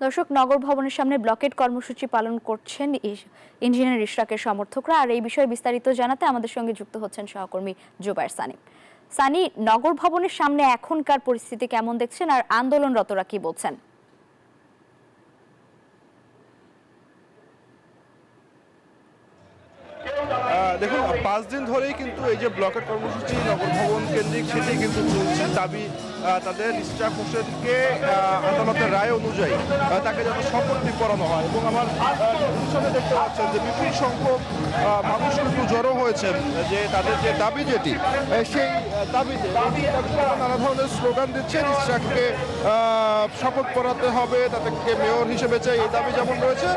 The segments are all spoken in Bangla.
দর্শক, নগর ভবনের সামনে ব্লকেট কর্মসূচি পালন করছেন ইঞ্জিনিয়ার ইশরাকের সমর্থকরা। আর এই বিষয়ে বিস্তারিত জানাতে আমাদের সঙ্গে যুক্ত হচ্ছেন সহকর্মী জুবায়ের সানি। সানি, নগর ভবনের সামনে এখনকার পরিস্থিতি কেমন দেখছেন আর আন্দোলনরতরা কি বলছেন? দেখুন, 5 দিন ধরেই কিন্তু এই যে ব্লকের কর্মসূচি নগর ভবন কেন্দ্রিক সেটি কিন্তু চলছে। দাবি তাদের ইশরাক হোসেনকে আদালতের রায় অনুযায়ী তাকে যেন শপথটি পড়ানো হয়। এবং আমার পিছনে দেখতে পাচ্ছেন যে বিপুল সংখ্যক মানুষ কিন্তু জড়ো হয়েছেন যে তাদের যে দাবি যেটি সেই দাবিতে নানা ধরনের স্লোগান দিচ্ছেন। ইশরাককে শপথ পড়াতে হবে, তাদেরকে মেয়র হিসেবে চাই, এই দাবি যেমন রয়েছে,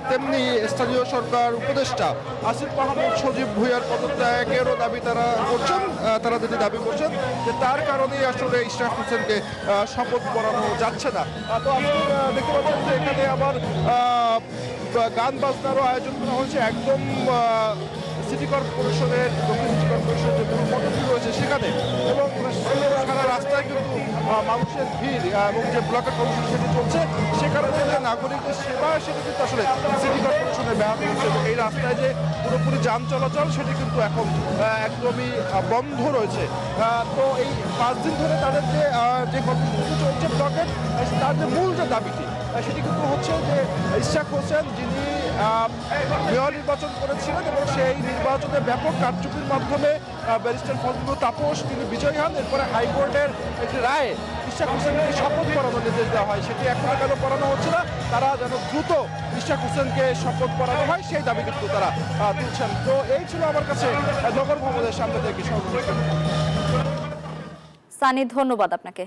তেমনি স্থানীয় সরকার উপদেষ্টা আসিফ মাহমুদ সজীব ভুঁইয়ার পদত্যাগেরও দাবি তারা করছেন। তারা যেটি দাবি করছেন যে তার কারণেই আসলে ইশরাক হোসেনকে শপথ পড়ানো যাচ্ছে না। তো আপনি দেখতে পাচ্ছেন যে এখানে আবার গান বাজনারও আয়োজন করা হয়েছে একদম সিটি কর্পোরেশনের, দক্ষিণ সিটি কর্পোরেশনের যে মূল ফটকটি রয়েছে সেখানে। এবং সারা রাস্তায় কিন্তু মানুষের ভিড় এবং যে ব্লকের কর্মসূচি সেটি চলছে, সে কারণে যে নাগরিকদের সেবা সেটি কিন্তু আসলে সিটি কর্পোরেশনের ব্যাহত হচ্ছে। এবং এই রাস্তায় যে পুরোপুরি যান চলাচল সেটি কিন্তু এখন একদমই বন্ধ রয়েছে। তো এই 5 দিন ধরে তাদের যে কর্মসূচি চলছে ব্লকের, তার যে মূল যে দাবিটি সেটি কিন্তু হচ্ছে যে ইশরাক হোসেন, যিনি মেয়র নির্বাচন করেছিলেন এবং সেই নির্বাচনে ব্যাপক কারচুপির মাধ্যমে ব্যারিস্টার ফজলুল তাপস তিনি বিজয়ী হন। এরপরে হাইকোর্টের একটি রায়ে ইশরাক হোসেনকে শপথ পড়ানোর নির্দেশ দেওয়া হয়। সেটি এখনো কেন পড়ানো হচ্ছে না, তারা যেন দ্রুত ইশরাক হোসেনকে শপথ পড়ানো হয় সেই দাবি কিন্তু তারা তুলছেন। তো এই ছিল আমার কাছে নগর ভবনের সামনে থেকে সর্বশেষ। সানি, ধন্যবাদ আপনাকে।